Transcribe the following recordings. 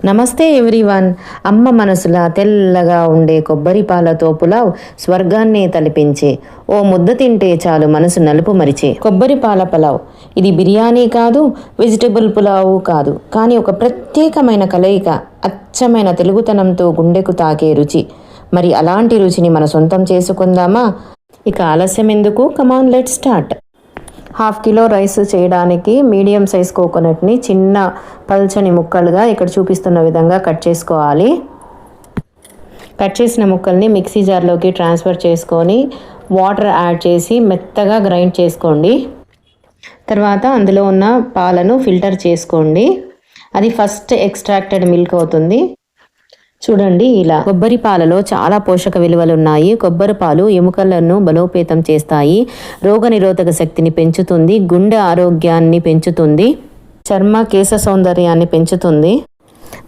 నమస్తే ఎవ్రీవన్. అమ్మ మనసులా తెల్లగా ఉండే కొబ్బరి పాలతో పులావ్ స్వర్గాన్నే తలిపించే, ఓ ముద్ద తింటే చాలు మనసు నలుపు మరిచే కొబ్బరి పాల పులావ్. ఇది బిర్యానీ కాదు, వెజిటబుల్ పులావ్ కాదు, కానీ ఒక ప్రత్యేకమైన కలయిక, అచ్చమైన తెలుగుతనంతో గుండెకు తాకే రుచి. మరి అలాంటి రుచిని మన సొంతం చేసుకుందామా? ఇక ఆలస్యం ఎందుకు, come on let start. 1/2 kilo rice చేయడానికి మీడియం సైజ్ కోకోనట్ని చిన్న పల్చని ముక్కలుగా ఇక్కడ చూపిస్తున్న విధంగా కట్ చేసుకోవాలి. కట్ చేసిన ముక్కల్ని మిక్సీ జార్లోకి ట్రాన్స్ఫర్ చేసుకొని వాటర్ యాడ్ చేసి మెత్తగా గ్రైండ్ చేసుకోండి. తర్వాత అందులో ఉన్న పాలను ఫిల్టర్ చేసుకోండి. అది ఫస్ట్ ఎక్స్ట్రాక్టెడ్ మిల్క్ అవుతుంది. చూడండి, ఇలా కొబ్బరి పాలలో చాలా పోషక విలువలు ఉన్నాయి. కొబ్బరి పాలు ఎముకలను బలోపేతం చేస్తాయి, రోగనిరోధక శక్తిని పెంచుతుంది, గుండె ఆరోగ్యాన్ని పెంచుతుంది, చర్మ కేశ సౌందర్యాన్ని పెంచుతుంది.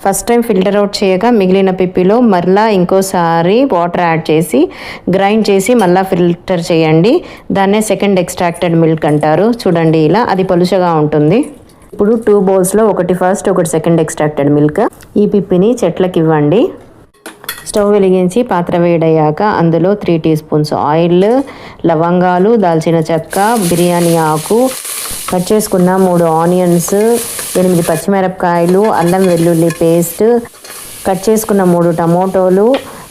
ఫస్ట్ టైం ఫిల్టర్ అవుట్ చేయగా మిగిలిన పిప్పిలో మరలా ఇంకోసారి వాటర్ యాడ్ చేసి గ్రైండ్ చేసి మళ్ళీ ఫిల్టర్ చేయండి. దాన్నే సెకండ్ ఎక్స్ట్రాక్టెడ్ మిల్క్ అంటారు. చూడండి, ఇలా అది పలుచగా ఉంటుంది. ఇప్పుడు 2 బౌల్స్లో ఒకటి ఫస్ట్ ఒకటి సెకండ్ ఎక్స్ట్రాక్టెడ్ మిల్క్. ఈ పిప్పిని చెట్లకి ఇవ్వండి. స్టవ్ వెలిగించి పాత్ర వేడయ్యాక అందులో 3 టీ స్పూన్స్ ఆయిల్, లవంగాలు, దాల్చిన చెక్క, బిర్యానీ ఆకు, కట్ చేసుకున్న 3 ఆనియన్స్, 8 పచ్చిమిరపకాయలు, అల్లం వెల్లుల్లి పేస్ట్, కట్ చేసుకున్న 3 టమోటోలు,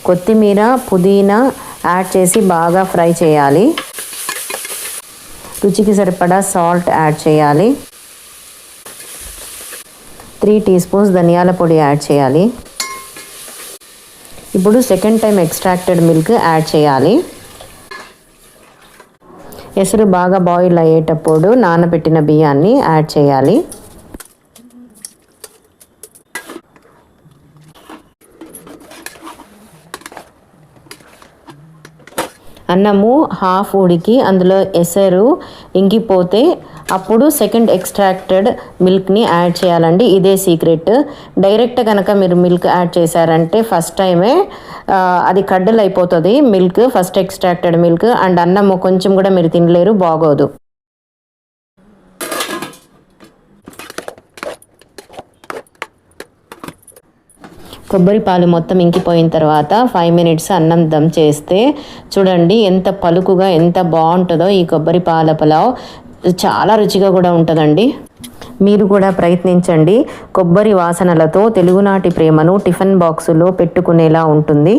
కొత్తిమీర, పుదీనా యాడ్ చేసి బాగా ఫ్రై చేయాలి. రుచికి సరిపడా సాల్ట్ యాడ్ చేయాలి. 3 టీ స్పూన్స్ ధనియాల పొడి యాడ్ చేయాలి. ఇప్పుడు second time extracted milk add చేయాలి. ఎసరు బాగా బాయిల్ అయ్యేటప్పుడు నానబెట్టిన బియ్యాన్ని యాడ్ చేయాలి. అన్నము హాఫ్ ఉడికి అందులో ఎసరు ఇంకిపోతే అప్పుడు సెకండ్ ఎక్స్ట్రాక్టెడ్ మిల్క్ని యాడ్ చేయాలండి. ఇదే సీక్రెట్. డైరెక్ట్ కనుక మీరు మిల్క్ యాడ్ చేశారంటే ఫస్ట్ టైమే అది కడ్డలు అయిపోతుంది milk, first extracted milk. And అన్నము కొంచెం కూడా మీరు తినలేరు, బాగోదు. కొబ్బరి పాలు మొత్తం ఇంకిపోయిన తర్వాత 5 మినిట్స్ అన్నం దమ్ చేస్తే చూడండి ఎంత పలుకుగా ఎంత బాగుంటుందో ఈ కొబ్బరి పాల పులావ్. చాలా రుచిగా కూడా ఉంటుందండి. మీరు కూడా ప్రయత్నించండి. కొబ్బరి వాసనలతో తెలుగునాటి ప్రేమను టిఫిన్ బాక్సులో పెట్టుకునేలా ఉంటుంది.